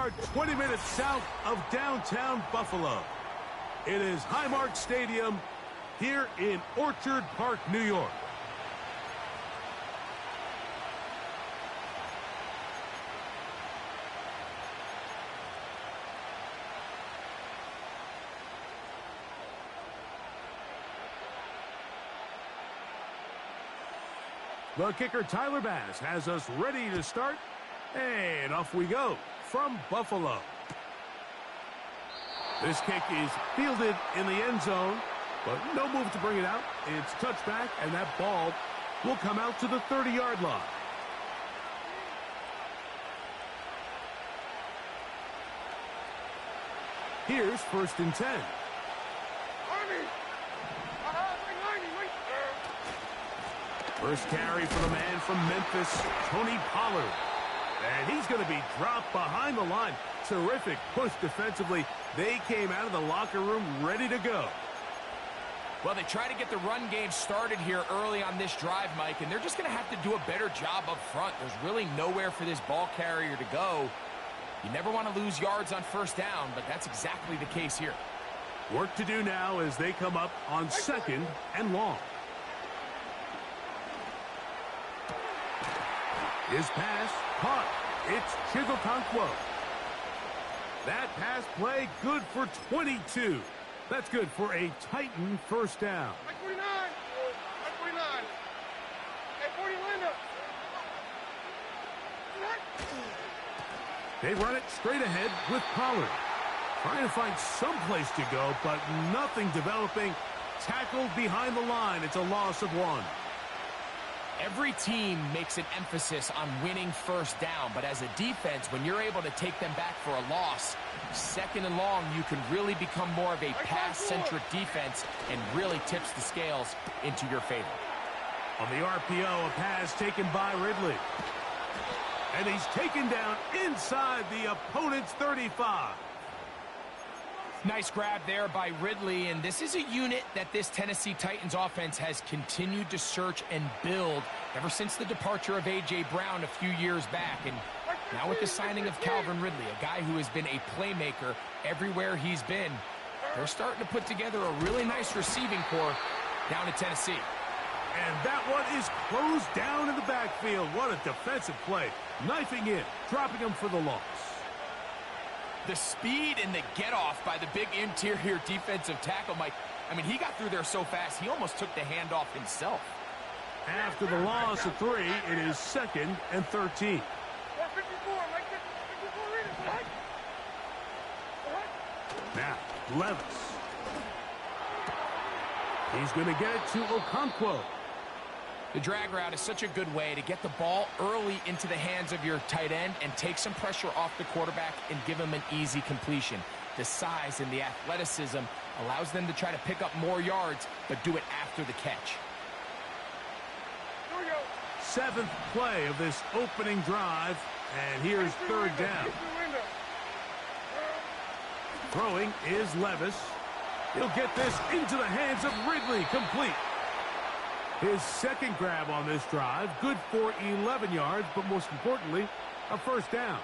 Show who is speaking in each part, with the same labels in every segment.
Speaker 1: are 20 minutes south of downtown Buffalo. It is Highmark Stadium here in Orchard Park, New York. The kicker, Tyler Bass, has us ready to start. And off we go from Buffalo. This kick is fielded in the end zone, but no move to bring it out. It's touchback, and that ball will come out to the 30-yard line. Here's 1st and 10. First carry for the man from Memphis, Tony Pollard. And he's going to be dropped behind the line. Terrific push defensively. They came out of the locker room ready to go.
Speaker 2: Well, they try to get the run game started here early on this drive, Mike, and they're just going to have to do a better job up front. There's really nowhere for this ball carrier to go. You never want to lose yards on 1st down, but that's exactly the case here.
Speaker 1: Work to do now as they come up on 2nd and long. His pass caught. It's Chigokonkwo. That pass play good for 22. That's good for a Titan 1st down.
Speaker 3: 49. 49. Hey, 40 Linda.
Speaker 1: They run it straight ahead with Pollard. Trying to find some place to go, but nothing developing. Tackled behind the line. It's a loss of 1.
Speaker 2: Every team makes an emphasis on winning 1st down, but as a defense, when you're able to take them back for a loss, 2nd and long, you can really become more of a pass-centric defense and really tips the scales into your favor.
Speaker 1: On the RPO, a pass taken by Ridley. And he's taken down inside the opponent's 35.
Speaker 2: Nice grab there by Ridley, and this is a unit that this Tennessee Titans offense has continued to search and build ever since the departure of A.J. Brown a few years back. And now with the signing of Calvin Ridley, a guy who has been a playmaker everywhere he's been, they're starting to put together a really nice receiving corps down in Tennessee.
Speaker 1: And that one is closed down in the backfield. What a defensive play. Knifing in, dropping him for the loss.
Speaker 2: The speed and the get-off by the big interior defensive tackle, Mike. I mean, he got through there so fast, he almost took the handoff himself.
Speaker 1: After the loss of 3, it is 2nd and 13. Now, Levis. He's going to get it to Okonkwo.
Speaker 2: The drag route is such a good way to get the ball early into the hands of your tight end and take some pressure off the quarterback and give him an easy completion. The size and the athleticism allows them to try to pick up more yards, but do it after the catch.
Speaker 1: 7th play of this opening drive, and here's 3rd down. Throwing is Levis. He'll get this into the hands of Ridley, complete. His 2nd grab on this drive, good for 11 yards, but most importantly, a 1st down.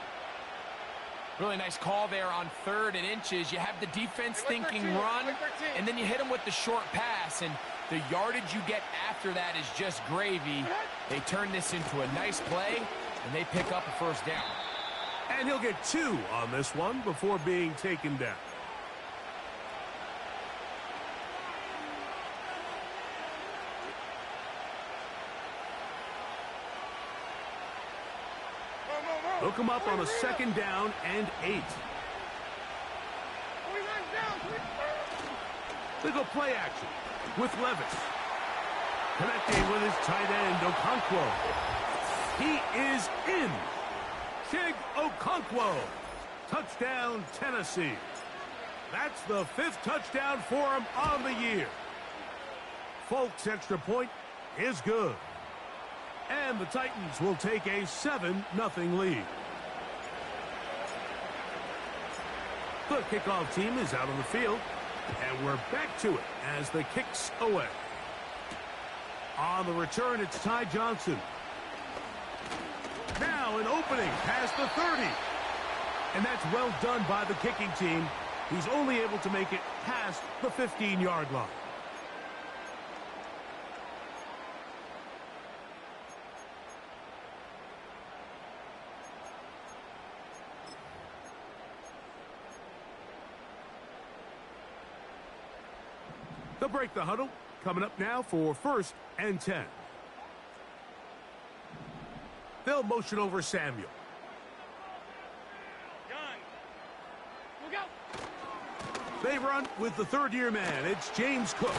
Speaker 2: Really nice call there on 3rd and inches. You have the defense thinking run, and then you hit them with the short pass, and the yardage you get after that is just gravy. They turn this into a nice play, and they pick up a 1st down.
Speaker 1: And he'll get 2 on this one before being taken down. They'll come up on a 2nd down and 8. They go play action with Levis. Connecting with his tight end, Okonkwo. He is in. Chig Okonkwo. Touchdown, Tennessee. That's the 5th touchdown for him on the year. Folks' extra point is good. And the Titans will take a 7-0 lead. The kickoff team is out on the field, and we're back to it as the kick's away. On the return, it's Ty Johnson. Now an opening past the 30. And that's well done by the kicking team. He's only able to make it past the 15-yard line. They'll break the huddle. Coming up now for 1st and 10. They'll motion over Samuel.
Speaker 3: Look out.
Speaker 1: They run with the third-year man. It's James Cook.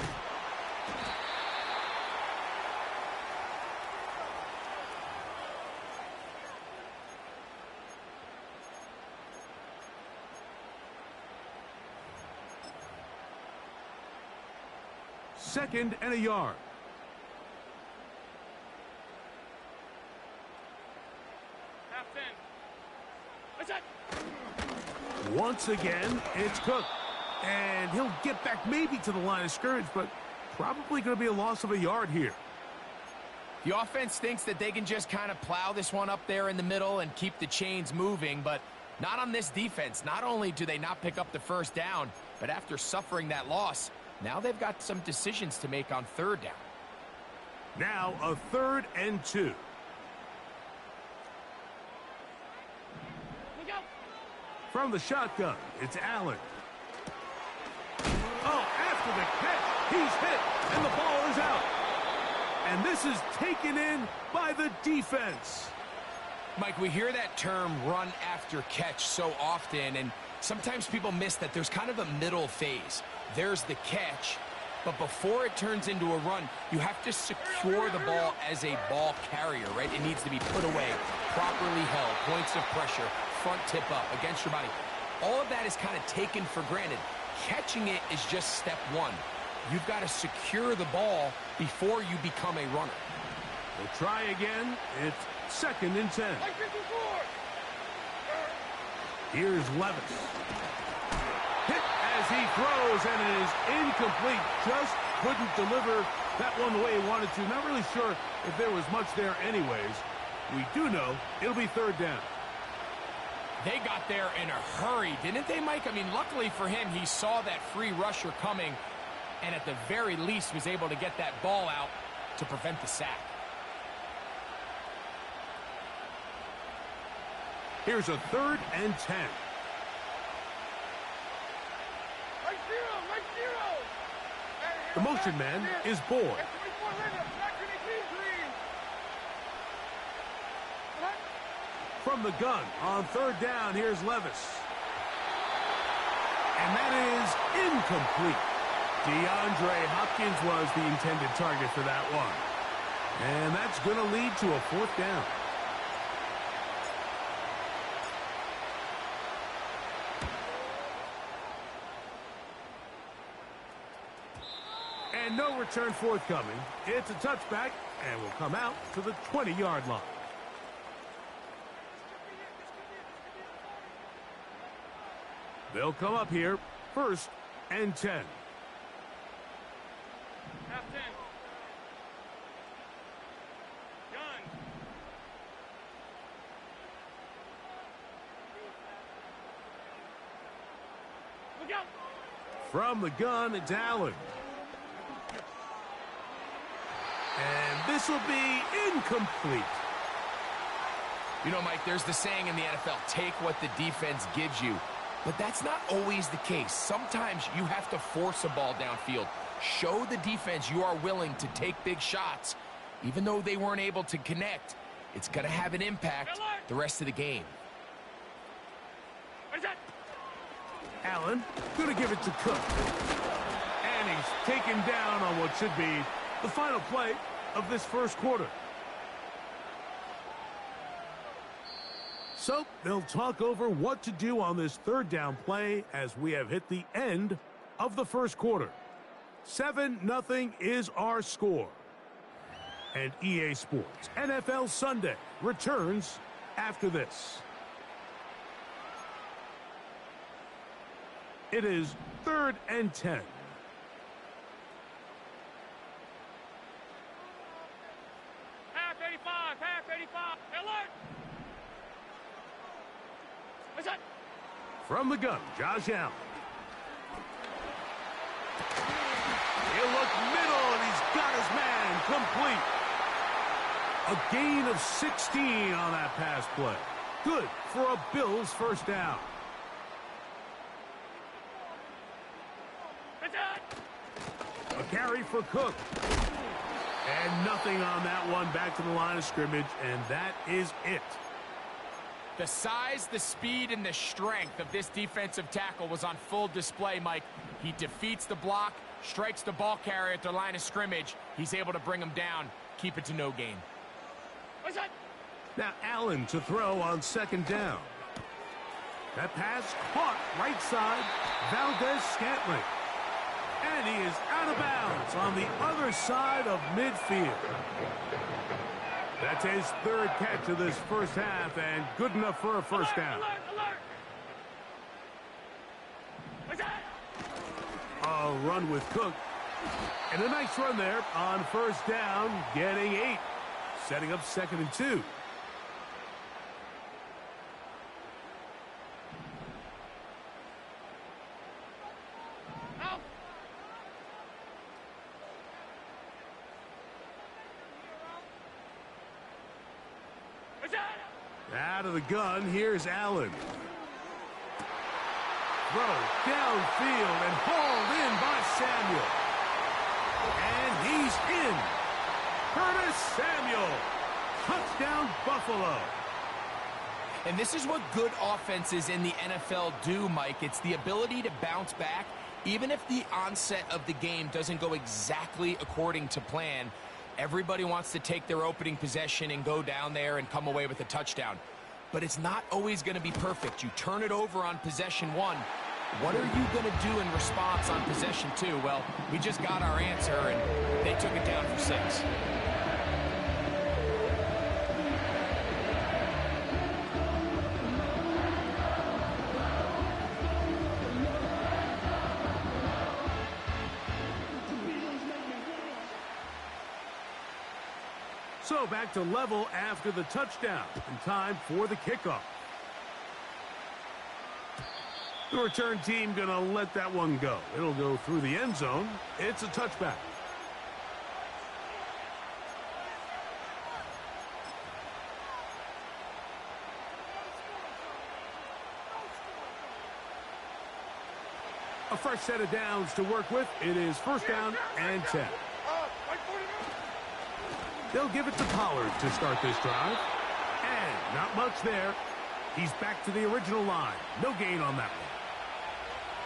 Speaker 1: Second and a yard.
Speaker 3: Half 10. What's that?
Speaker 1: Once again, it's Cook. And he'll get back maybe to the line of scrimmage, but probably going to be a loss of a yard here.
Speaker 2: The offense thinks that they can just kind of plow this one up there in the middle and keep the chains moving, but not on this defense. Not only do they not pick up the first down, but after suffering that loss, now they've got some decisions to make on third down.
Speaker 1: Now a 3rd and 2.
Speaker 3: Look out.
Speaker 1: From the shotgun, it's Allen. Oh, after the catch, he's hit, and the ball is out. And this is taken in by the defense.
Speaker 2: Mike, we hear that term run after catch so often, and sometimes people miss that there's kind of a middle phase. There's the catch, but before it turns into a run, you have to secure the ball as a ball carrier, right? It needs to be put away, properly held, points of pressure, front tip up against your body. All of that is kind of taken for granted. Catching it is just step one. You've got to secure the ball before you become a runner.
Speaker 1: We'll try again. It's 2nd and 10.
Speaker 3: Like 54.
Speaker 1: Here's Levis. Hit as he throws, and it is incomplete. Just couldn't deliver that one the way he wanted to. Not really sure if there was much there anyways. We do know it'll be 3rd down.
Speaker 2: They got there in a hurry, didn't they, Mike? I mean, luckily for him, he saw that free rusher coming, and at the very least was able to get that ball out to prevent the sack.
Speaker 1: Here's a 3rd and 10.
Speaker 3: Right zero. Right zero.
Speaker 1: The motion man is Boyd.
Speaker 3: At 24 Linda. Back to the team, green.
Speaker 1: From the gun on 3rd down, here's Levis. And that is incomplete. DeAndre Hopkins was the intended target for that one. And that's going to lead to a 4th down. And no return forthcoming. It's a touchback, and will come out to the 20-yard line. They'll come up here, 1st and 10.
Speaker 3: Half 10. Gun. Look out.
Speaker 1: From the gun, it's Allen. And this will be incomplete.
Speaker 2: You know, Mike, there's the saying in the NFL, take what the defense gives you. But that's not always the case. Sometimes you have to force a ball downfield. Show the defense you are willing to take big shots. Even though they weren't able to connect, it's going to have an impact the rest of the game.
Speaker 3: What is that?
Speaker 1: Allen going to give it to Cook. And he's taken down on what should be the final play of this 1st quarter. So they'll talk over what to do on this 3rd down play as we have hit the end of the 1st quarter. 7-0 is our score. And EA Sports NFL Sunday returns after this. It is 3rd and 10.
Speaker 3: Half 85. Half 85. Alert. What's that?
Speaker 1: From the gun, Josh Allen. He'll look middle, and he's got his man complete. A gain of 16 on that pass play. Good for a Bills first down. A carry for Cook. And nothing on that one. Back to the line of scrimmage, and that is it.
Speaker 2: The size, the speed, and the strength of this defensive tackle was on full display, Mike. He defeats the block, strikes the ball carrier at the line of scrimmage. He's able to bring him down, keep it to no gain.
Speaker 1: Now Allen to throw on second down. That pass caught right side, Valdez-Scantling. And he is out of bounds on the other side of midfield. That's his third catch of this first half, and good enough for a first down. A run with Cook. And a nice run there on first down, getting 8. Setting up 2nd and 2. Out of the gun, here's Allen. Throw downfield and hauled in by Samuel. And he's in. Curtis Samuel. Touchdown, Buffalo.
Speaker 2: And this is what good offenses in the NFL do, Mike. It's the ability to bounce back, even if the onset of the game doesn't go exactly according to plan. Everybody wants to take their opening possession and go down there and come away with a touchdown. But it's not always going to be perfect. You turn it over on possession 1. What are you going to do in response on possession 2? Well, we just got our answer, and they took it down for 6.
Speaker 1: So back to level after the touchdown, and time for the kickoff. The return team going to let that one go. It'll go through the end zone. It's a touchback. A fresh set of downs to work with. It is first down and 10. They'll give it to Pollard to start this drive. And not much there. He's back to the original line. No gain on that one.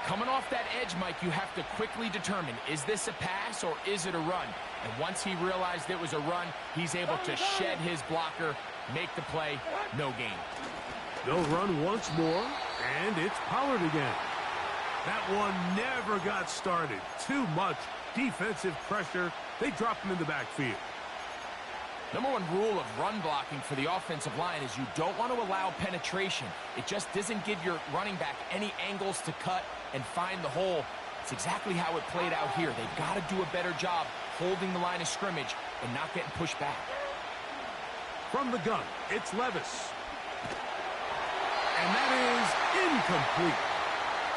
Speaker 2: Coming off that edge, Mike, you have to quickly determine, is this a pass or is it a run? And once he realized it was a run, he's able to shed his blocker, make the play, no gain.
Speaker 1: They'll run once more, and it's Pollard again. That one never got started. Too much defensive pressure. They drop him in the backfield.
Speaker 2: Number one rule of run blocking for the offensive line is you don't want to allow penetration. It just doesn't give your running back any angles to cut and find the hole. It's exactly how it played out here. They've got to do a better job holding the line of scrimmage and not getting pushed back.
Speaker 1: From the gun, it's Levis. And that is incomplete.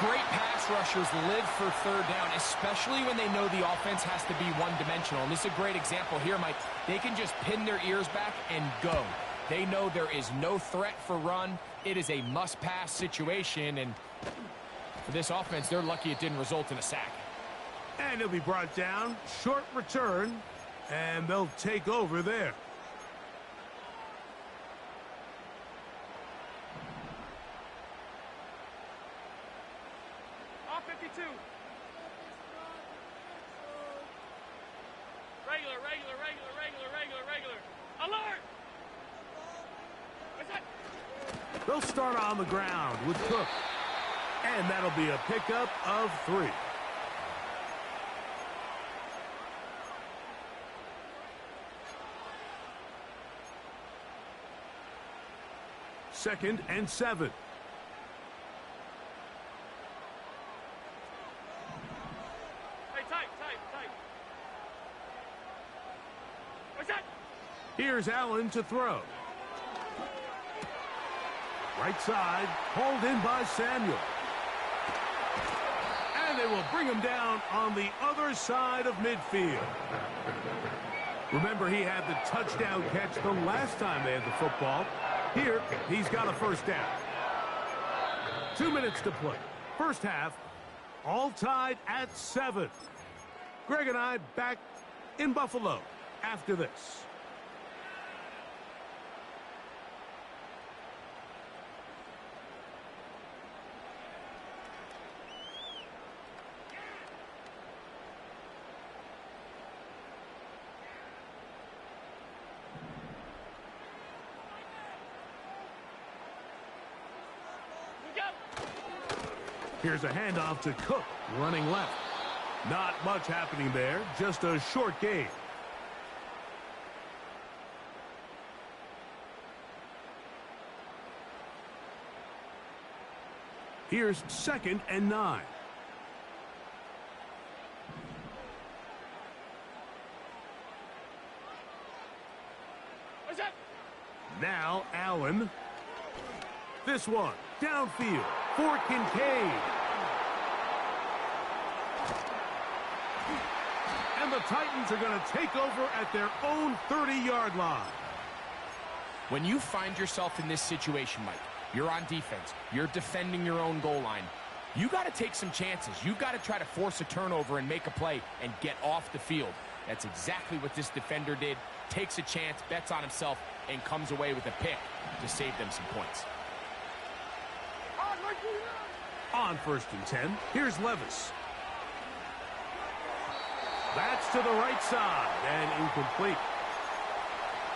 Speaker 2: Great pass rushers live for third down, especially when they know the offense has to be one-dimensional. And this is a great example here, Mike. They can just pin their ears back and go. They know there is no threat for run. It is a must-pass situation, and for this offense, they're lucky it didn't result in a sack.
Speaker 1: And he'll be brought down. Short return, and they'll take over there.
Speaker 3: Regular. Alert!
Speaker 1: They'll start on the ground with Cook. And that'll be a pickup of 3. Second and 7. Here's Allen to throw. Right side, hauled in by Samuel. And they will bring him down on the other side of midfield. Remember, he had the touchdown catch the last time they had the football. Here, he's got a first down. 2 minutes to play. First half, all tied at 7. Greg and I back in Buffalo after this. Here's a handoff to Cook, running left. Not much happening there, just a short gain. Here's 2nd and 9.
Speaker 3: What's up?
Speaker 1: Now Allen. This one, downfield for Kincaid. And the Titans are going to take over at their own 30-yard line.
Speaker 2: When you find yourself in this situation, Mike, you're on defense, you're defending your own goal line, you got to take some chances. You got to try to force a turnover and make a play and get off the field. That's exactly what this defender did. Takes a chance, bets on himself, and comes away with a pick to save them some points.
Speaker 1: On 1st and 10, here's Levis. That's to the right side and incomplete.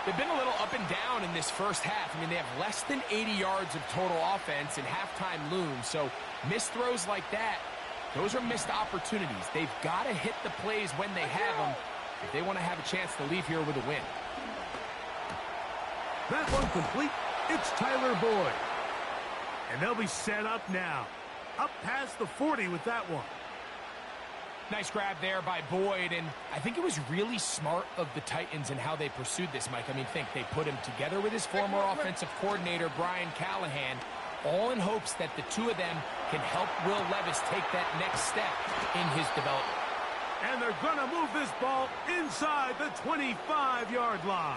Speaker 2: They've been a little up and down in this first half. I mean, they have less than 80 yards of total offense and halftime looms. So missed throws like that, those are missed opportunities. They've got to hit the plays when they have them if they want to have a chance to leave here with a win.
Speaker 1: That one complete. It's Tyler Boyd. And they'll be set up now. Up past the 40 with that one.
Speaker 2: Nice grab there by Boyd, and I think it was really smart of the Titans in how they pursued this, Mike. I mean, think they put him together with his former offensive coordinator, Brian Callahan, all in hopes that the two of them can help Will Levis take that next step in his development.
Speaker 1: And they're going to move this ball inside the 25-yard line.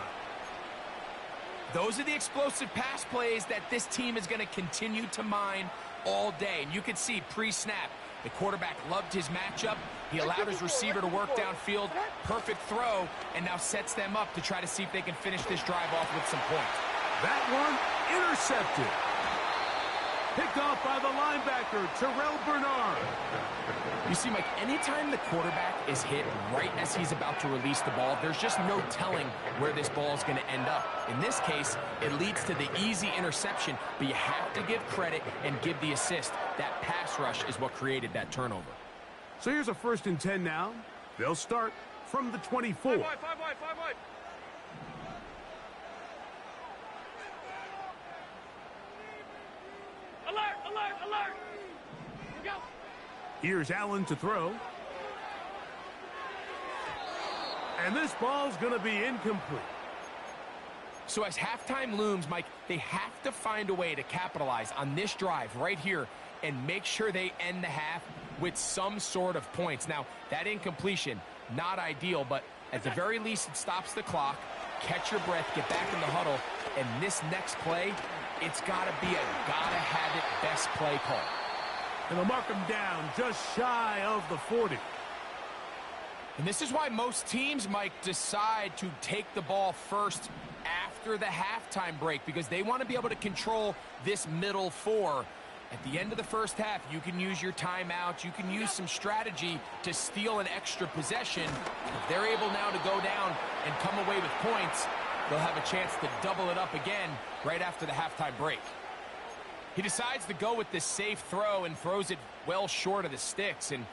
Speaker 2: Those are the explosive pass plays that this team is going to continue to mine all day. And you can see pre-snap, the quarterback loved his matchup. He allowed his receiver to work downfield. Perfect throw, and now sets them up to try to see if they can finish this drive off with some points.
Speaker 1: That one intercepted. Picked off by the linebacker, Terrell Bernard.
Speaker 2: You see, Mike, anytime the quarterback is hit right as he's about to release the ball, there's just no telling where this ball is going to end up. In this case, it leads to the easy interception, but you have to give credit and give the assist. That pass rush is what created that turnover.
Speaker 1: So here's a 1st and 10 now. They'll start from the 24.
Speaker 3: 5 wide, 5 wide, 5 wide. Alert, alert, alert. Go.
Speaker 1: Here's Allen to throw. And this ball's going to be incomplete.
Speaker 2: So as halftime looms, Mike, they have to find a way to capitalize on this drive right here and make sure they end the half with some sort of points. Now, that incompletion, not ideal, but at the very least, it stops the clock. Catch your breath, get back in the huddle, and this next play, it's got to be a gotta-have-it best play call.
Speaker 1: And they'll mark him down just shy of the 40.
Speaker 2: And this is why most teams, Mike, decide to take the ball first after the halftime break, because they want to be able to control this middle four. At the end of the first half, you can use your timeout. You can use some strategy to steal an extra possession. If they're able now to go down and come away with points, they'll have a chance to double it up again right after the halftime break. He decides to go with this safe throw and throws it well short of the sticks. And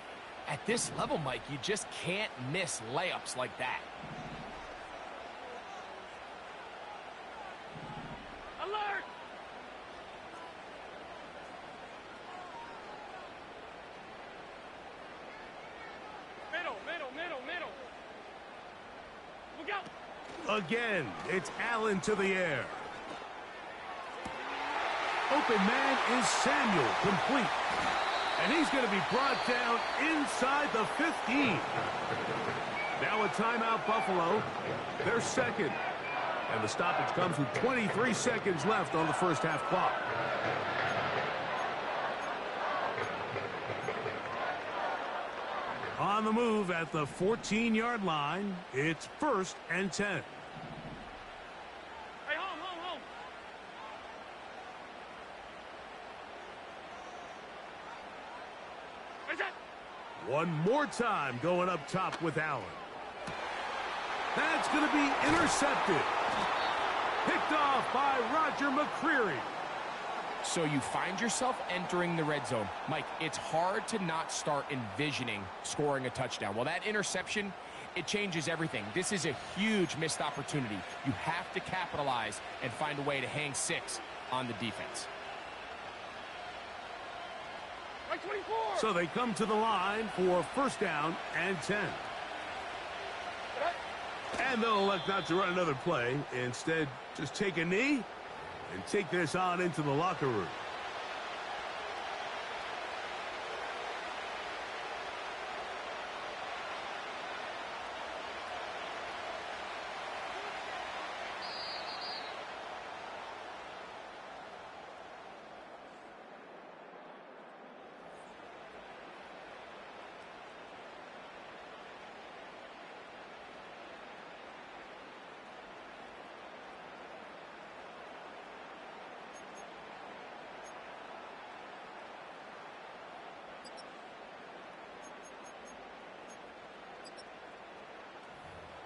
Speaker 2: at this level, Mike, you just can't miss layups like that.
Speaker 3: Alert. Middle, middle, middle, middle. Look out.
Speaker 1: Again, it's Allen to the air. open man is Samuel, complete. And he's going to be brought down inside the 15. Now a timeout, Buffalo. They're second. And the stoppage comes with 23 seconds left on the first half clock. On the move at the 14-yard line, it's 1st and 10.
Speaker 3: Hey, home. Where's that?
Speaker 1: One more time going up top with Allen. That's going to be intercepted. Picked off by Roger McCreary.
Speaker 2: So you find yourself entering the red zone. Mike, it's hard to not start envisioning scoring a touchdown. Well, that interception, it changes everything. This is a huge missed opportunity. You have to capitalize and find a way to hang 6 on the defense.
Speaker 3: Right 24.
Speaker 1: So they come to the line for 1st down and 10. And they'll elect not to run another play. Instead, just take a knee and take this on into the locker room.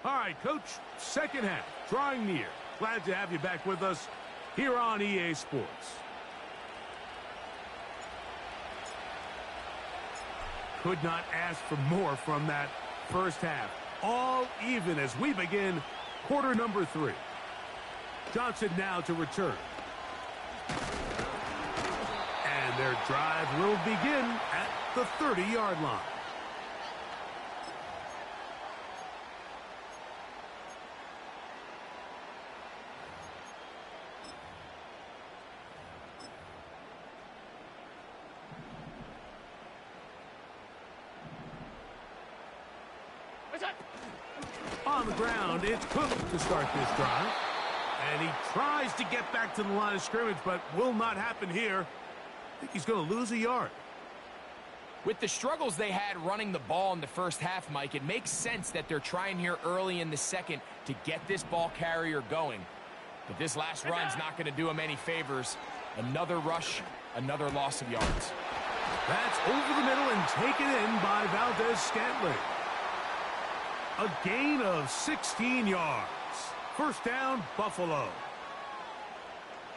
Speaker 1: All right, Coach, second half, drawing near. Glad to have you back with us here on EA Sports. Could not ask for more from that first half. All even as we begin quarter number 3. Johnson now to return. And their drive will begin at the 30-yard line. On the ground, it's Cook to start this drive. And he tries to get back to the line of scrimmage, but will not happen here. I think he's going to lose a yard.
Speaker 2: With the struggles they had running the ball in the first half, Mike, it makes sense that they're trying here early in the second to get this ball carrier going. But this last run's not going to do him any favors. Another rush, another loss of yards.
Speaker 1: That's over the middle and taken in by Valdez-Scantling. A gain of 16 yards. First down, Buffalo.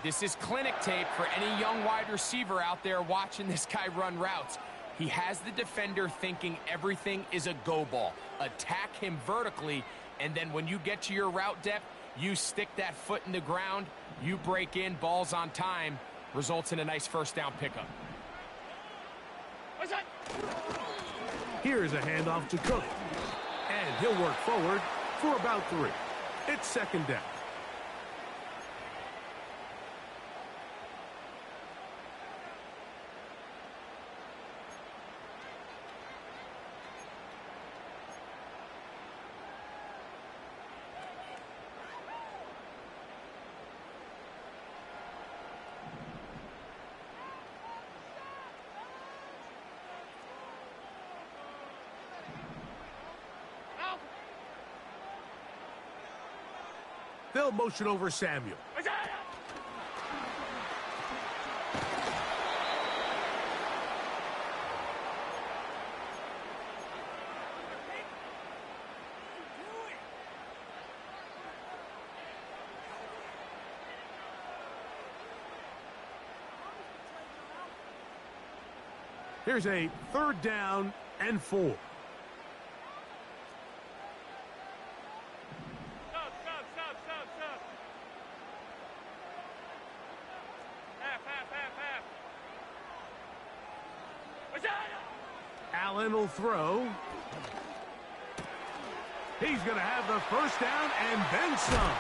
Speaker 2: This is clinic tape for any young wide receiver out there watching this guy run routes. He has the defender thinking everything is a go ball. Attack him vertically, and then when you get to your route depth, you stick that foot in the ground, you break in, balls on time, results in a nice first down pickup.
Speaker 3: What's that?
Speaker 1: Here's a handoff to Cook. And he'll work forward for about 3. It's second down. They'll motion over Samuel. Here's a 3rd down and 4. Allen will throw. He's going to have the first down and then some.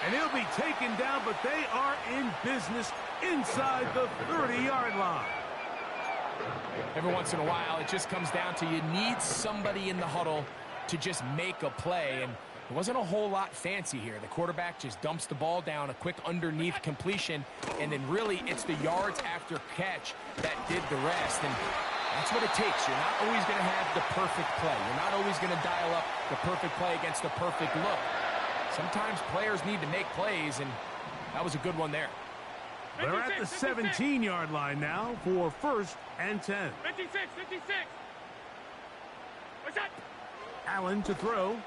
Speaker 1: And he'll be taken down, but they are in business inside the 30-yard line.
Speaker 2: Every once in a while, it just comes down to you need somebody in the huddle to just make a play, and it wasn't a whole lot fancy here. The quarterback just dumps the ball down, a quick underneath completion, and then really it's the yards after catch that did the rest, and that's what it takes. You're not always going to have the perfect play. You're not always going to dial up the perfect play against the perfect look. Sometimes players need to make plays, and that was a good one there.
Speaker 1: They're at the 17-yard line now for 1st and 10.
Speaker 3: 56. What's that?
Speaker 1: Allen to throw.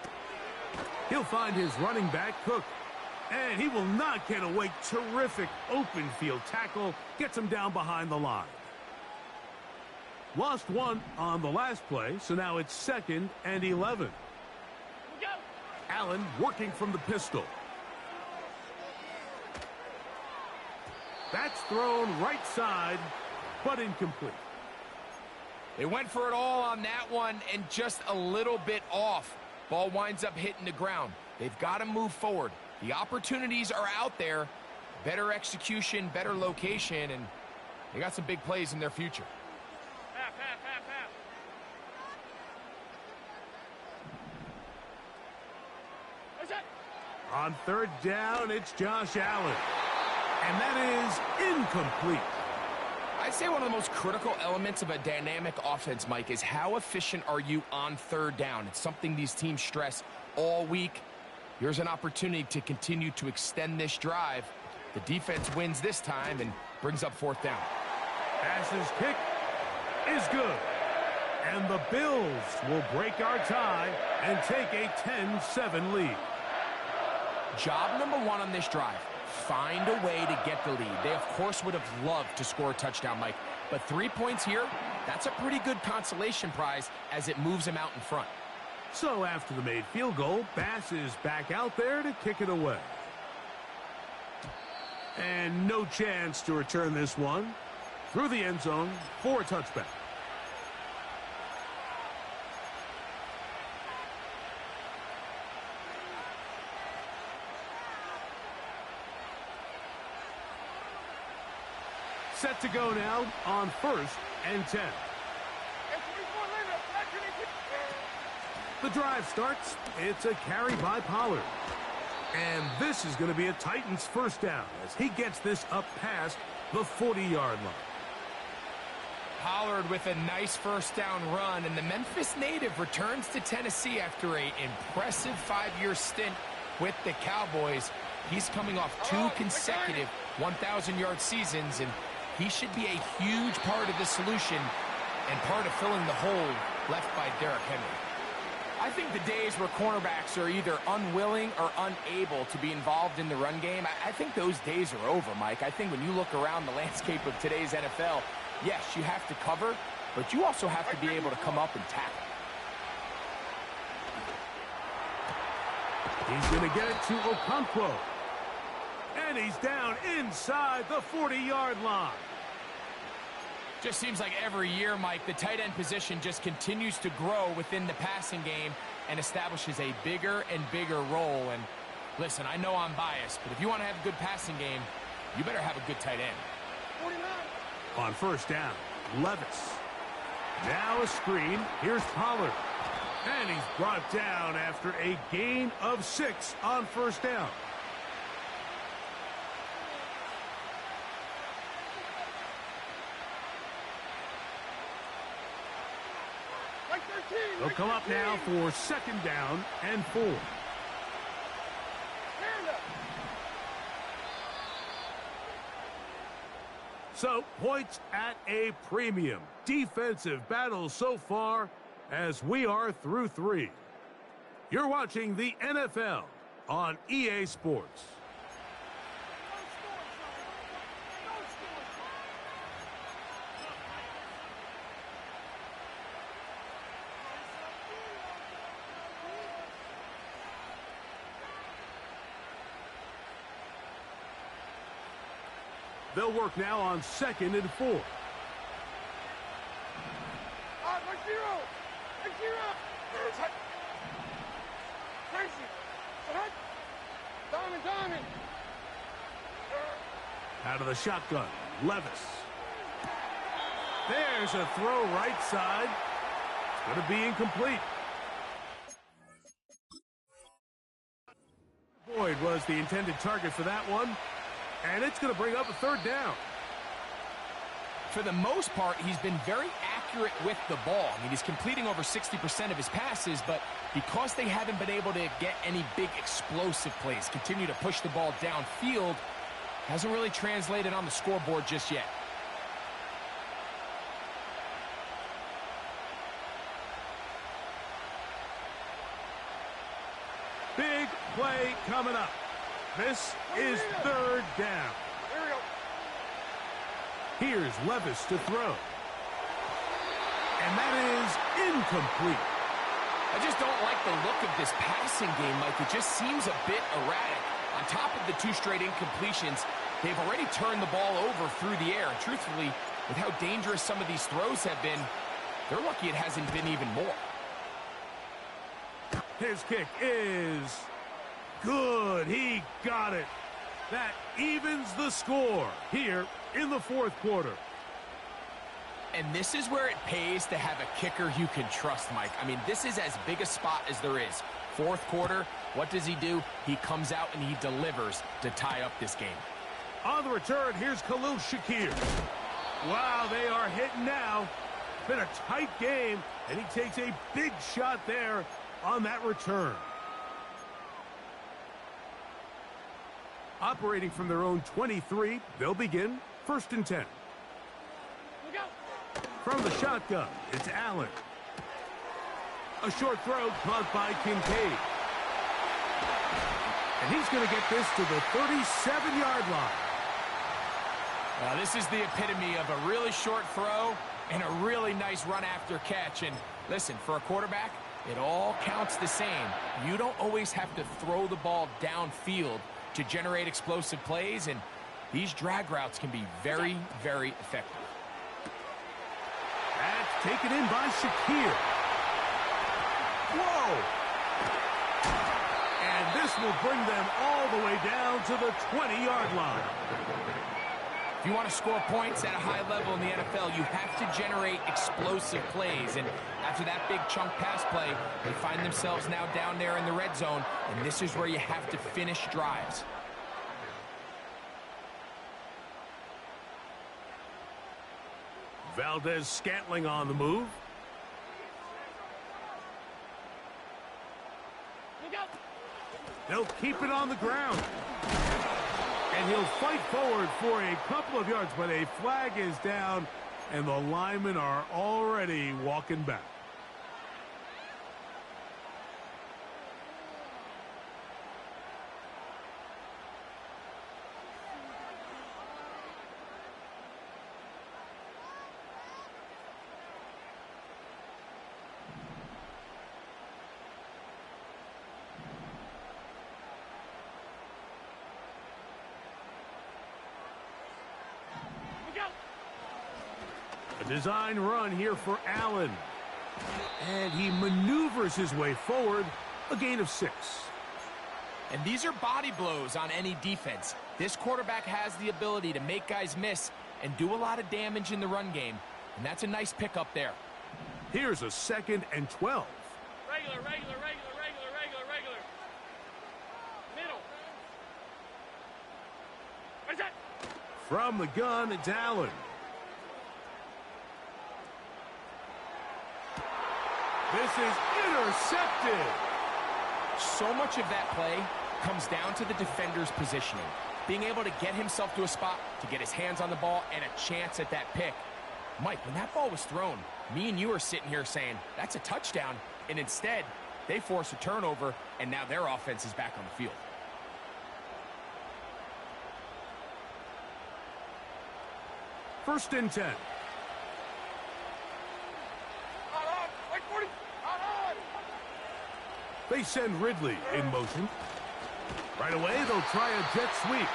Speaker 1: He'll find his running back, Cook. And he will not get away. Terrific open field tackle. Gets him down behind the line. Lost one on the last play, so now it's 2nd and 11.
Speaker 3: We go.
Speaker 1: Allen working from the pistol. That's thrown right side, but incomplete.
Speaker 2: They went for it all on that one and just a little bit off. Ball winds up hitting the ground. They've got to move forward. The opportunities are out there. Better execution, better location, and they got some big plays in their future.
Speaker 3: Half. What's that?
Speaker 1: On 3rd down, it's Josh Allen. And that is incomplete.
Speaker 2: I'd say one of the most critical elements of a dynamic offense, Mike, is how efficient are you on 3rd down. It's something these teams stress all week. Here's an opportunity to continue to extend this drive. The defense wins this time and brings up 4th down.
Speaker 1: Passes kick is good. And the Bills will break our tie and take a 10-7 lead.
Speaker 2: Job number 1 on this drive. Find a way to get the lead. They, of course, would have loved to score a touchdown, Mike. But 3 points here, that's a pretty good consolation prize as it moves them out in front.
Speaker 1: So after the made field goal, Bass is back out there to kick it away. And no chance to return this one through the end zone for a touchback. Set to go now on 1st and 10. The drive starts. It's a carry by Pollard. And this is going to be a Titans 1st down as he gets this up past the 40-yard line.
Speaker 2: Pollard with a nice 1st down run, and the Memphis native returns to Tennessee after an impressive 5-year stint with the Cowboys. He's coming off 2 consecutive 1,000-yard seasons, and he should be a huge part of the solution and part of filling the hole left by Derrick Henry. I think the days where cornerbacks are either unwilling or unable to be involved in the run game, I think those days are over, Mike. I think when you look around the landscape of today's NFL, yes, you have to cover, but you also have to be able to come up and tackle.
Speaker 1: He's going to get it to Okonkwo. And he's down inside the 40-yard line.
Speaker 2: Just seems like every year, Mike, the tight end position just continues to grow within the passing game and establishes a bigger and bigger role. And listen, I know I'm biased, but if you want to have a good passing game, you better have a good tight end.
Speaker 3: 49.
Speaker 1: On 1st down, Levis. Now a screen. Here's Pollard. And he's brought down after a gain of 6 on 1st down. They'll come up now for 2nd down and 4. So, points at a premium. Defensive battle so far as we are through 3. You're watching the NFL on EA Sports. They'll work now on 2nd and 4.
Speaker 3: Right zero. Right zero. Tracy. What? Diamond.
Speaker 1: Out of the shotgun, Levis. There's a throw right side. It's going to be incomplete. Boyd was the intended target for that one, and it's going to bring up a third down.
Speaker 2: For the most part, he's been very accurate with the ball. I mean, he's completing over 60% of his passes, but because they haven't been able to get any big explosive plays, continue to push the ball downfield, hasn't really translated on the scoreboard just yet.
Speaker 1: Big play coming up. This is third down.
Speaker 3: Here we go.
Speaker 1: Here's Levis to throw. And that is incomplete.
Speaker 2: I just don't like the look of this passing game, Mike. It just seems a bit erratic. On top of the 2 straight incompletions, they've already turned the ball over through the air. And truthfully, with how dangerous some of these throws have been, they're lucky it hasn't been even more.
Speaker 1: His kick is good. He got it. That evens the score here in the fourth quarter.
Speaker 2: And this is where it pays to have a kicker you can trust, Mike. I mean, this is as big a spot as there is. Fourth quarter, what does he do? He comes out and he delivers to tie up this game.
Speaker 1: On the return, here's Khalil Shakir. Wow, they are hitting now. Been a tight game, and he takes a big shot there on that return. Operating from their own 23, they'll begin 1st and 10.
Speaker 3: Look out.
Speaker 1: From the shotgun, it's Allen. A short throw caught by Kincaid. And he's going to get this to the 37-yard line.
Speaker 2: Now, this is the epitome of a really short throw and a really nice run after catch. And listen, for a quarterback, it all counts the same. You don't always have to throw the ball downfield to generate explosive plays, and these drag routes can be very, very effective.
Speaker 1: That's taken in by Shakir. Whoa! And this will bring them all the way down to the 20-yard line.
Speaker 2: If you want to score points at a high level in the NFL, you have to generate explosive plays. And after that big chunk pass play, they find themselves now down there in the red zone, and this is where you have to finish drives.
Speaker 1: Valdez-Scantling on the move.
Speaker 3: Look out.
Speaker 1: They'll keep it on the ground. And he'll fight forward for a couple of yards, but a flag is down, and the linemen are already walking back. A design run here for Allen. And he maneuvers his way forward, a gain of 6.
Speaker 2: And these are body blows on any defense. This quarterback has the ability to make guys miss and do a lot of damage in the run game. And that's a nice pickup there.
Speaker 1: Here's a 2nd and 12.
Speaker 3: Regular. Middle. Where's that?
Speaker 1: From the gun, it's Allen. This is intercepted.
Speaker 2: So much of that play comes down to the defender's positioning. Being able to get himself to a spot, to get his hands on the ball, and a chance at that pick. Mike, when that ball was thrown, me and you are sitting here saying, that's a touchdown. And instead, they force a turnover, and now their offense is back on the field.
Speaker 1: First and 10. They send Ridley in motion. Right away, they'll try a jet sweep.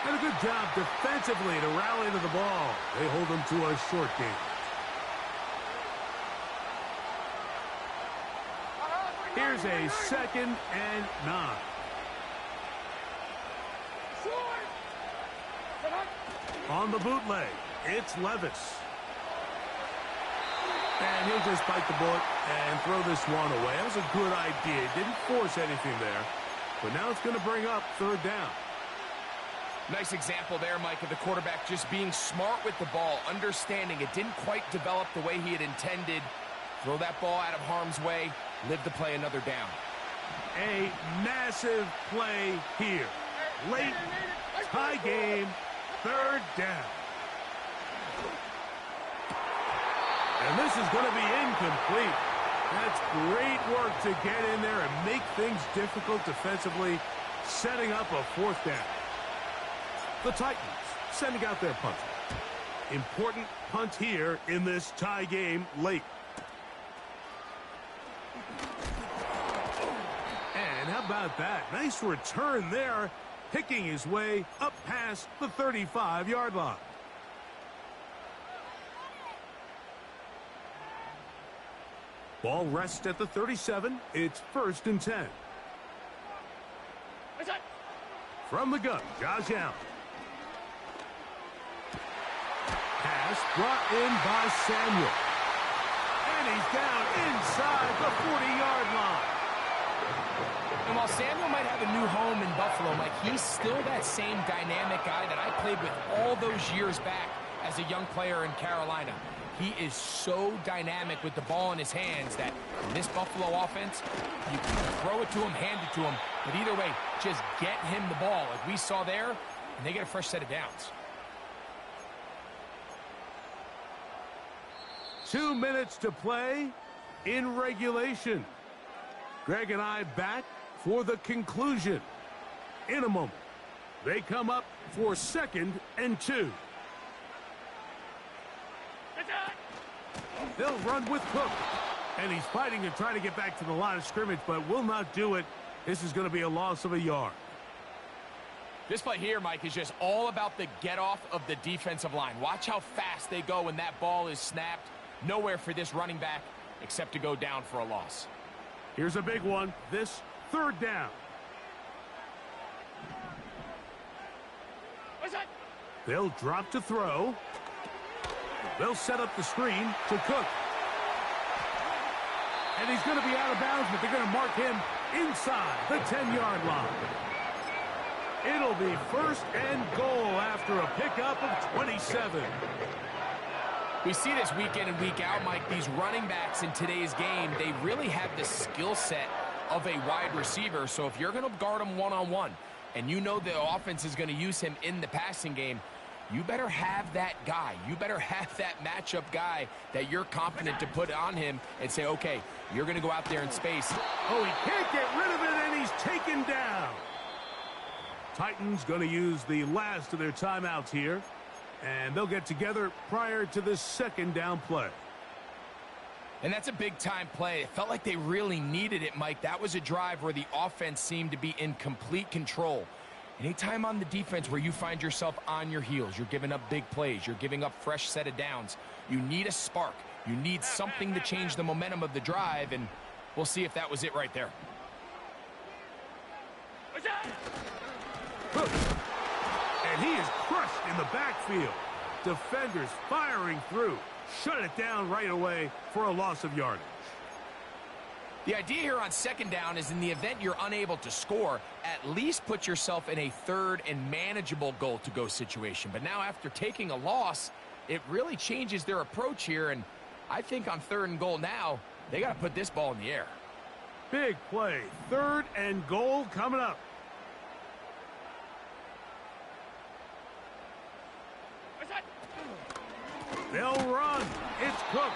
Speaker 1: And a good job defensively to rally to the ball. They hold them to a short game. Here's a 2nd and 9. On the bootleg, it's Levis. And he'll just bite the bullet and throw this one away. That was a good idea. Didn't force anything there. But now it's going to bring up third down.
Speaker 2: Nice example there, Mike, of the quarterback just being smart with the ball, understanding it didn't quite develop the way he had intended. Throw that ball out of harm's way, live to play another down.
Speaker 1: A massive play here. Late, tie game, third down. And this is going to be incomplete. That's great work to get in there and make things difficult defensively, setting up a fourth down. The Titans sending out their punter. Important punt here in this tie game late. And how about that? Nice return there, picking his way up past the 35-yard line. Ball rests at the 37. It's 1st and 10. From the gun, Josh Allen. Pass brought in by Samuel. And he's down inside the 40-yard line.
Speaker 2: And while Samuel might have a new home in Buffalo, Mike, he's still that same dynamic guy that I played with all those years back as a young player in Carolina. He is so dynamic with the ball in his hands that in this Buffalo offense, you can throw it to him, hand it to him, but either way, just get him the ball like we saw there, and they get a fresh set of downs.
Speaker 1: 2 minutes to play in regulation. Greg and I back for the conclusion. In a moment, they come up for 2nd and 2. They'll run with Cook. And he's fighting to try to get back to the line of scrimmage, but will not do it. This is going to be a loss of a yard.
Speaker 2: This play here, Mike, is just all about the get-off of the defensive line. Watch how fast they go when that ball is snapped. Nowhere for this running back except to go down for a loss.
Speaker 1: Here's a big one. This 3rd down. They'll drop to throw. They'll set up the screen to Cook. And he's going to be out of bounds, but they're going to mark him inside the 10-yard line. It'll be 1st and goal after a pickup of 27.
Speaker 2: We see this week in and week out, Mike. These running backs in today's game, they really have the skill set of a wide receiver. So if you're going to guard him one-on-one and you know the offense is going to use him in the passing game, you better have that guy. You better have that matchup guy that you're confident to put on him and say, okay, you're going to go out there in space.
Speaker 1: Oh, he can't get rid of it, and he's taken down. Titans going to use the last of their timeouts here, and they'll get together prior to this 2nd down play.
Speaker 2: And that's a big-time play. It felt like they really needed it, Mike. That was a drive where the offense seemed to be in complete control. Anytime on the defense where you find yourself on your heels, you're giving up big plays, you're giving up fresh set of downs, you need a spark. You need something to change the momentum of the drive, and we'll see if that was it right there.
Speaker 1: And he is crushed in the backfield. Defenders firing through. Shut it down right away for a loss of yardage.
Speaker 2: The idea here on 2nd down is in the event you're unable to score, at least put yourself in a 3rd and manageable goal-to-go situation. But now after taking a loss, it really changes their approach here, and I think on 3rd and goal now, they got to put this ball in the air.
Speaker 1: Big play. 3rd and goal coming up. They'll run. It's Cook.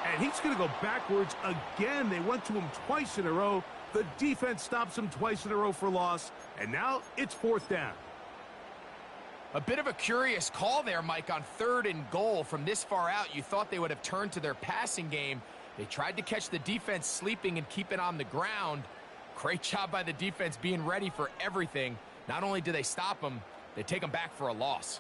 Speaker 1: And he's going to go backwards again. They went to him twice in a row. The defense stops him twice in a row for loss. And now it's 4th down.
Speaker 2: A bit of a curious call there, Mike, on 3rd and goal. From this far out, you thought they would have turned to their passing game. They tried to catch the defense sleeping and keep it on the ground. Great job by the defense being ready for everything. Not only do they stop them, they take them back for a loss.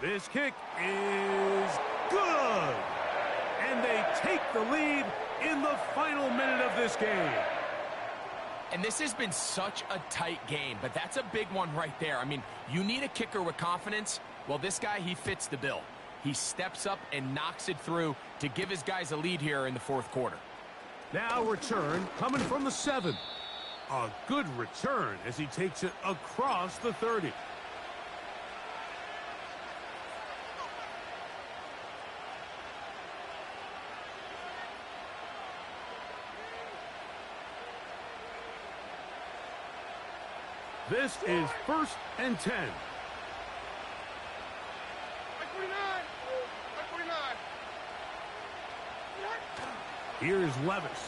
Speaker 1: This kick is good. And they take the lead in the final minute of this game.
Speaker 2: And this has been such a tight game, but that's a big one right there. I mean, you need a kicker with confidence. Well, this guy, he fits the bill. He steps up and knocks it through to give his guys a lead here in the fourth quarter.
Speaker 1: Now return coming from the 7. A good return as he takes it across the 30. This is 1st and 10.
Speaker 3: 49! 49!
Speaker 1: Here's Levis.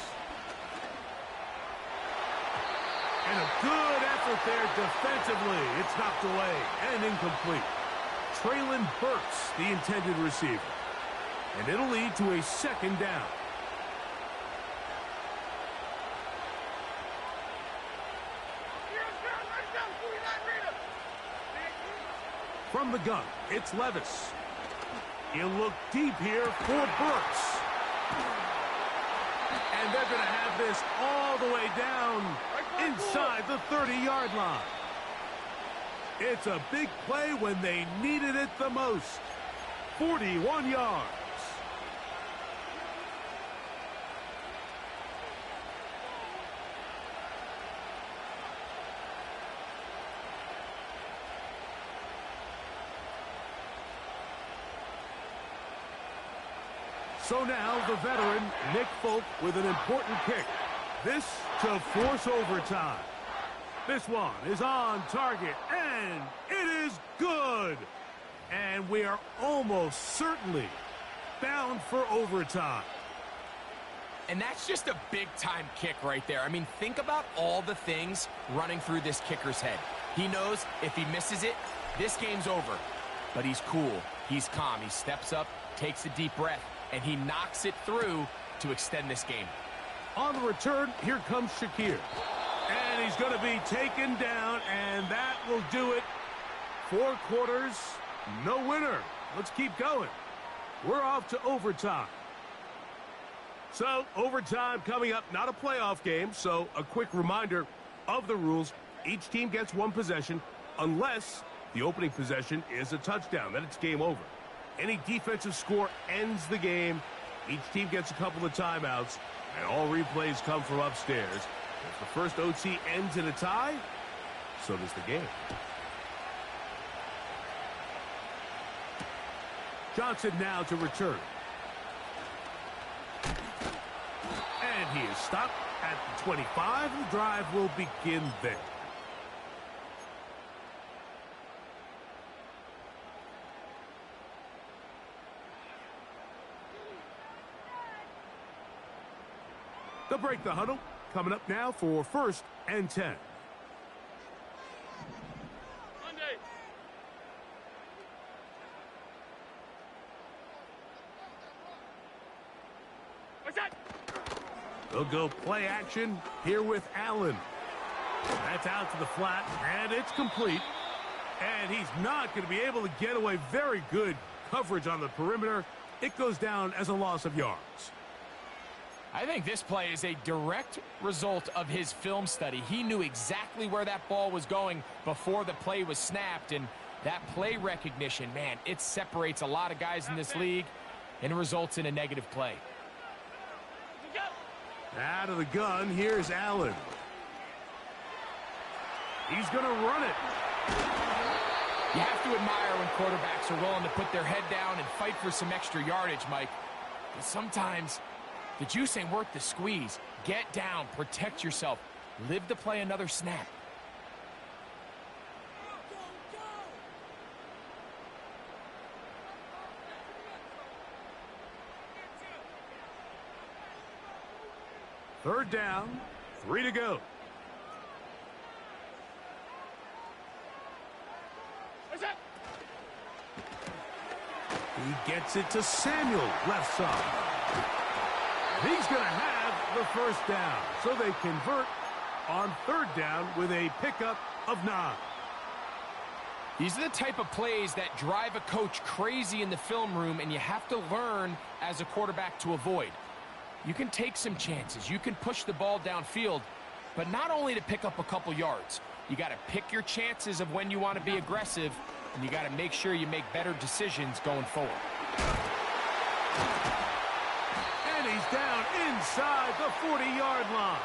Speaker 1: And a good effort there defensively. It's knocked away and incomplete. Traylon Burks, the intended receiver. And it'll lead to a 2nd down. From the gun, it's Levis. He'll look deep here for Burks. And they're going to have this all the way down inside the 30-yard line. It's a big play when they needed it the most. 41 yards. So now the veteran, Nick Folk, with an important kick. This to force overtime. This one is on target, and it is good. And we are almost certainly bound for overtime.
Speaker 2: And that's just a big-time kick right there. I mean, think about all the things running through this kicker's head. He knows if he misses it, this game's over. But he's cool. He's calm. He steps up, takes a deep breath, and he knocks it through to extend this game.
Speaker 1: On the return, here comes Shakir. And he's going to be taken down, and that will do it. 4 quarters, no winner. Let's keep going. We're off to overtime. So, overtime coming up, not a playoff game, so a quick reminder of the rules. Each team gets 1 possession unless the opening possession is a touchdown. Then it's game over. Any defensive score ends the game. Each team gets a couple of timeouts, and all replays come from upstairs. If the first OT ends in a tie, so does the game. Johnson now to return. And he is stopped at the 25. The drive will begin there. They'll break the huddle. Coming up now for 1st and 10.
Speaker 3: Monday. What's that?
Speaker 1: They'll go play action here with Allen. That's out to the flat, and it's complete. And he's not going to be able to get away. Very good coverage on the perimeter. It goes down as a loss of yards.
Speaker 2: I think this play is a direct result of his film study. He knew exactly where that ball was going before the play was snapped, and that play recognition, man, it separates a lot of guys in this league, and it results in a negative play.
Speaker 1: Out of the gun, here's Allen. He's going to run it.
Speaker 2: You have to admire when quarterbacks are willing to put their head down and fight for some extra yardage, Mike. But sometimes the juice ain't worth the squeeze. Get down, protect yourself, live the play another snap.
Speaker 1: Third down, 3 to go.
Speaker 3: What's that?
Speaker 1: He gets it to Samuel, left side. He's going to have the first down. So they convert on 3rd down with a pickup of 9.
Speaker 2: These are the type of plays that drive a coach crazy in the film room, and you have to learn as a quarterback to avoid. You can take some chances. You can push the ball downfield, but not only to pick up a couple yards. You got to pick your chances of when you want to be aggressive, and you got to make sure you make better decisions going forward.
Speaker 1: And he's down inside the 40-yard line.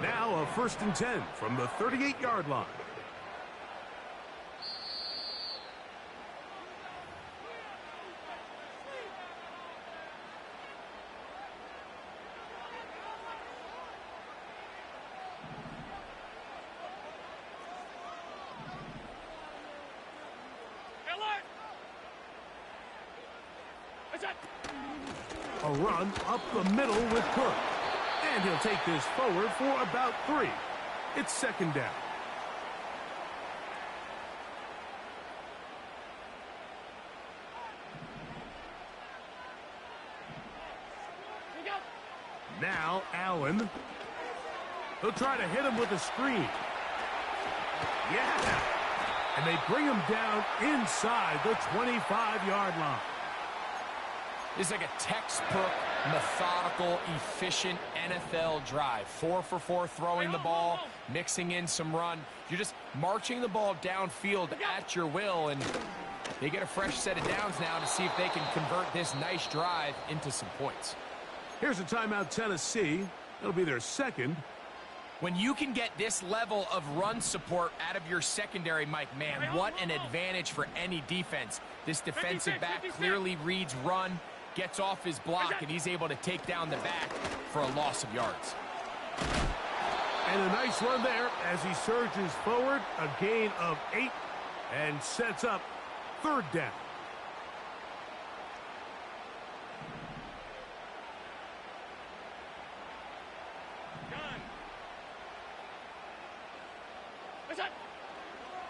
Speaker 1: Now a 1st and 10 from the 38-yard line. A run up the middle with Cook. And he'll take this forward for about 3. It's 2nd down. Now Allen. He'll try to hit him with a screen. Yeah. And they bring him down inside the 25-yard line.
Speaker 2: This is like a textbook, methodical, efficient NFL drive. 4 for 4 throwing the ball, mixing in some run. You're just marching the ball downfield at your will, and they get a fresh set of downs now to see if they can convert this nice drive into some points.
Speaker 1: Here's a timeout, Tennessee. It'll be their 2nd.
Speaker 2: When you can get this level of run support out of your secondary, Mike, man, what an advantage for any defense. This defensive back clearly reads run, gets off his block, and he's able to take down the back for a loss of yards.
Speaker 1: And a nice run there as he surges forward, a gain of 8, and sets up 3rd down.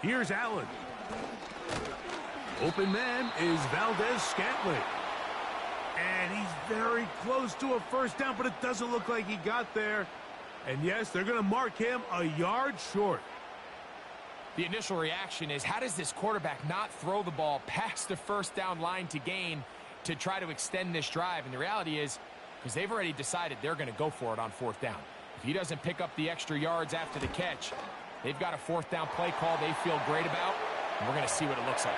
Speaker 1: Here's Allen. Open man is Valdez-Scantling. And he's very close to a 1st down, but it doesn't look like he got there. And yes, they're going to mark him a yard short.
Speaker 2: The initial reaction is, how does this quarterback not throw the ball past the 1st down line to gain to try to extend this drive? And the reality is, because they've already decided they're going to go for it on 4th down. If he doesn't pick up the extra yards after the catch, they've got a 4th down play call they feel great about, and we're going to see what it looks like.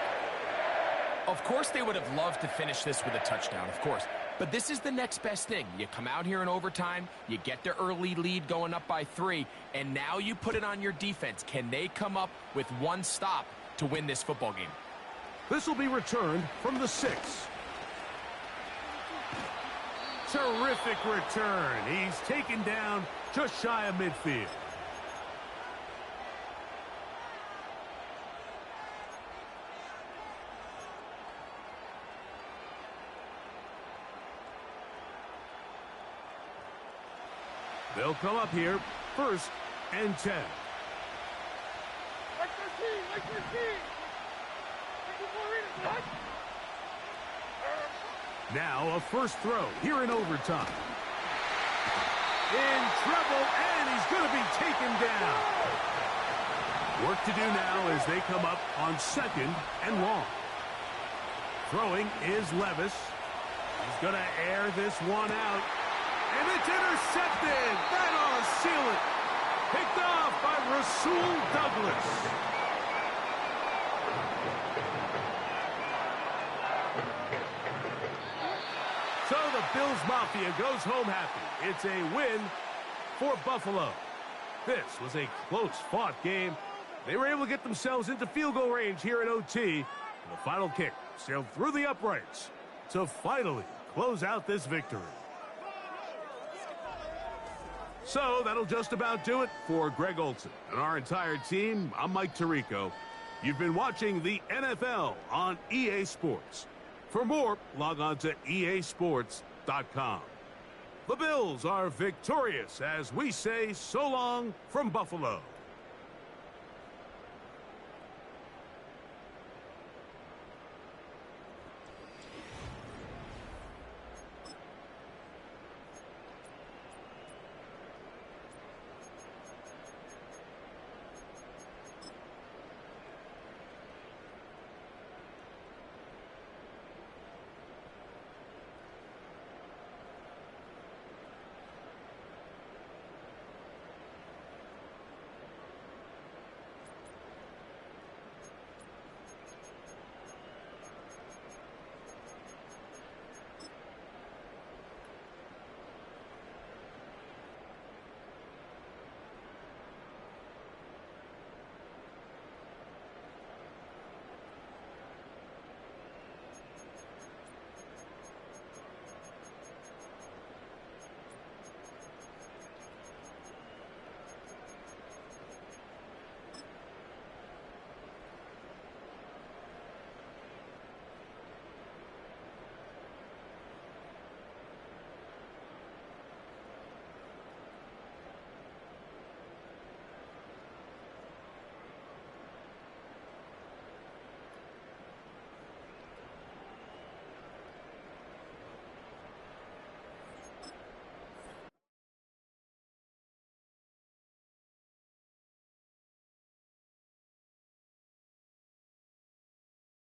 Speaker 2: Of course they would have loved to finish this with a touchdown, of course. But this is the next best thing. You come out here in overtime, you get the early lead going up by 3, and now you put it on your defense. Can they come up with one stop to win this football game?
Speaker 1: This will be returned from the 6. Terrific return. He's taken down just shy of midfield. They'll come up here, 1st and 10. Now a 1st throw here in overtime. In trouble, and he's going to be taken down. Work to do now as they come up on 2nd and long. Throwing is Levis. He's going to air this one out. And it's intercepted. That ought to seal it. Picked off by Rasul Douglas. So the Bills Mafia goes home happy. It's a win for Buffalo. This was a close-fought game. They were able to get themselves into field goal range here at OT. And the final kick sailed through the uprights to finally close out this victory. So that'll just about do it for Greg Olsen and our entire team. I'm Mike Tirico. You've been watching the NFL on EA Sports. For more, log on to easports.com. The Bills are victorious as we say so long from Buffalo.